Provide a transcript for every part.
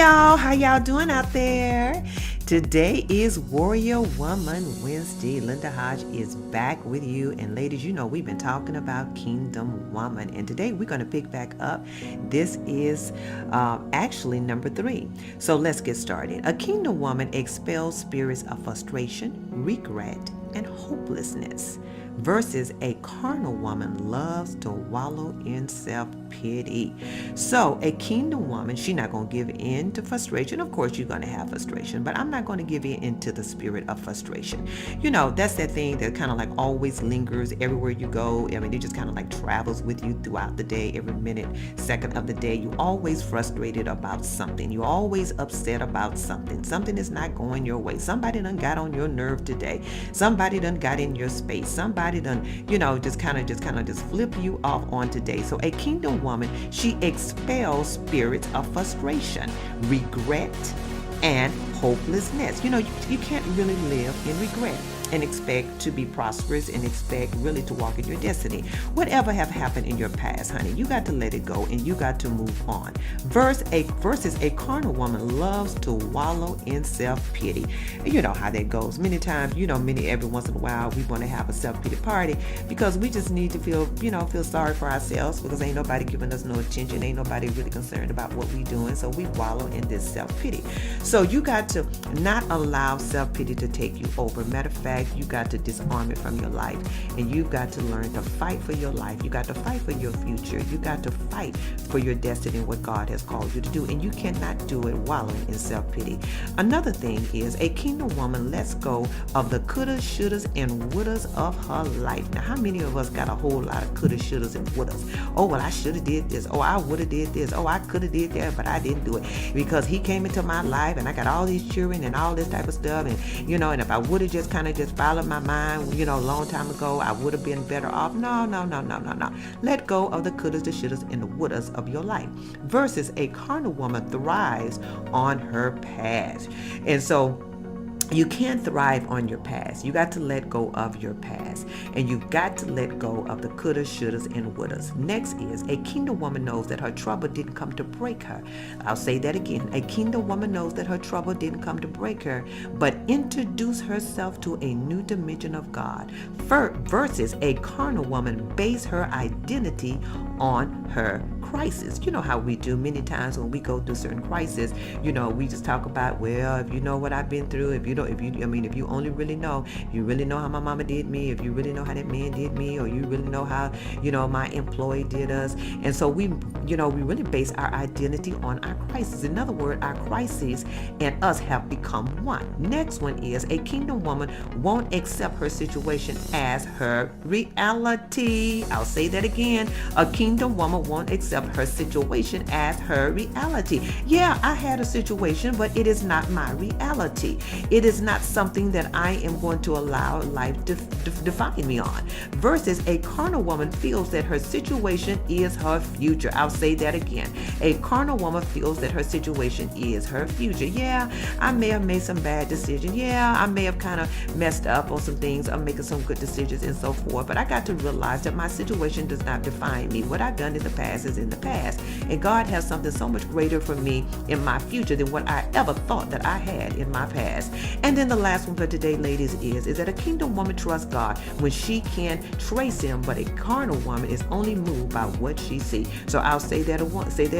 y'all, how y'all doing out there? Today is Warrior Woman Wednesday. Linda Hodge is back with you, and ladies, you know we've been talking about Kingdom Woman, and today we're going to pick back up. This is actually number 3. So let's get started. A Kingdom Woman expels spirits of frustration, regret, and hopelessness, versus a carnal woman loves to wallow in self-pity. So a kingdom woman, she's not going to give in to frustration. Of course, you're going to have frustration, but I'm not going to give in into the spirit of frustration. You know, that's that thing that kind of like always lingers everywhere you go. I mean, it just kind of like travels with you throughout the day, every minute, second of the day. You're always frustrated about something. You're always upset about something. Something is not going your way. Somebody done got on your nerve today. Somebody done got in your space. Somebody done, just kind of flip you off on today. So a kingdom woman, she expels spirits of frustration, regret, and hopelessness. You can't really live in regret and expect to be prosperous and expect really to walk in your destiny. Whatever have happened in your past, honey, you got to let it go and you got to move on. Versus a carnal woman loves to wallow in self-pity. You know how that goes. Many times, every once in a while, we want to have a self-pity party because we just need to feel sorry for ourselves because ain't nobody giving us no attention. Ain't nobody really concerned about what we doing. So we wallow in this self-pity. So you got to not allow self-pity to take you over. Matter of fact, you got to disarm it from your life, and you've got to learn to fight for your life. You got to fight for your future. You got to fight for your destiny and what God has called you to do, and you cannot do it wallowing in self-pity. Another thing is a kingdom woman lets go of the couldas, shouldas, and wouldas of her life. Now, how many of us got a whole lot of couldas, shouldas, and wouldas? Oh, well, I should have did this. Oh, I would have did this. Oh, I could have did that, but I didn't do it because he came into my life, and I got all these children and all this type of stuff, and if I would have just followed my mind, a long time ago, I would have been better off. No. Let go of the couldas, the shouldas, and the wouldas of your life. Versus a carnal woman thrives on her past. And so you can't thrive on your past. You got to let go of your past. And you've got to let go of the couldas, shouldas, and wouldas. Next is a kingdom woman knows that her trouble didn't come to break her. I'll say that again. A kingdom woman knows that her trouble didn't come to break her, but introduce herself to a new dimension of God. Versus a carnal woman base her identity on her crisis. You know how we do many times when we go through certain crises, we just talk about, well, if you know what I've been through, if you only really know, you really know how my mama did me, if you really know how that man did me, or you really know how, my employee did us. And so we really base our identity on our crisis. In other words, our crises and us have become one. Next one is a kingdom woman won't accept her situation as her reality. I'll say that again. A kingdom woman won't accept her situation as her reality. Yeah, I had a situation, but it is not my reality. It is not something that I am going to allow life to define me on. Versus a carnal woman feels that her situation is her future. I'll say that again. A carnal woman feels that her situation is her future. Yeah, I may have made some bad decisions. Yeah, I may have kind of messed up on some things. I'm making some good decisions and so forth. But I got to realize that my situation does not define me. What I've done in the past is in the past. And God has something so much greater for me in my future than what I ever thought that I had in my past. And then the last one for today, ladies, is that a kingdom woman trusts God when she can trace him, but a carnal woman is only moved by what she sees. So I'll say that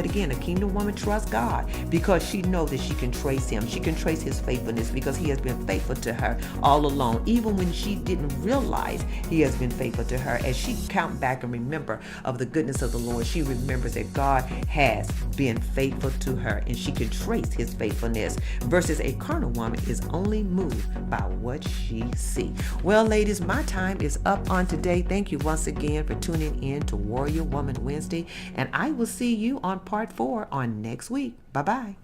again. A kingdom woman trusts God because she knows that she can trace him. She can trace his faithfulness because he has been faithful to her all along. Even when she didn't realize he has been faithful to her, as she count back and remember of the goodness of the Lord, she remembers that God has been faithful to her and she can trace his faithfulness. Versus a carnal woman is only moved by what she sees. Well, ladies, my time is up on today. Thank you once again for tuning in to Warrior Woman Wednesday, and I will see you on part 4 on next week. Bye-bye.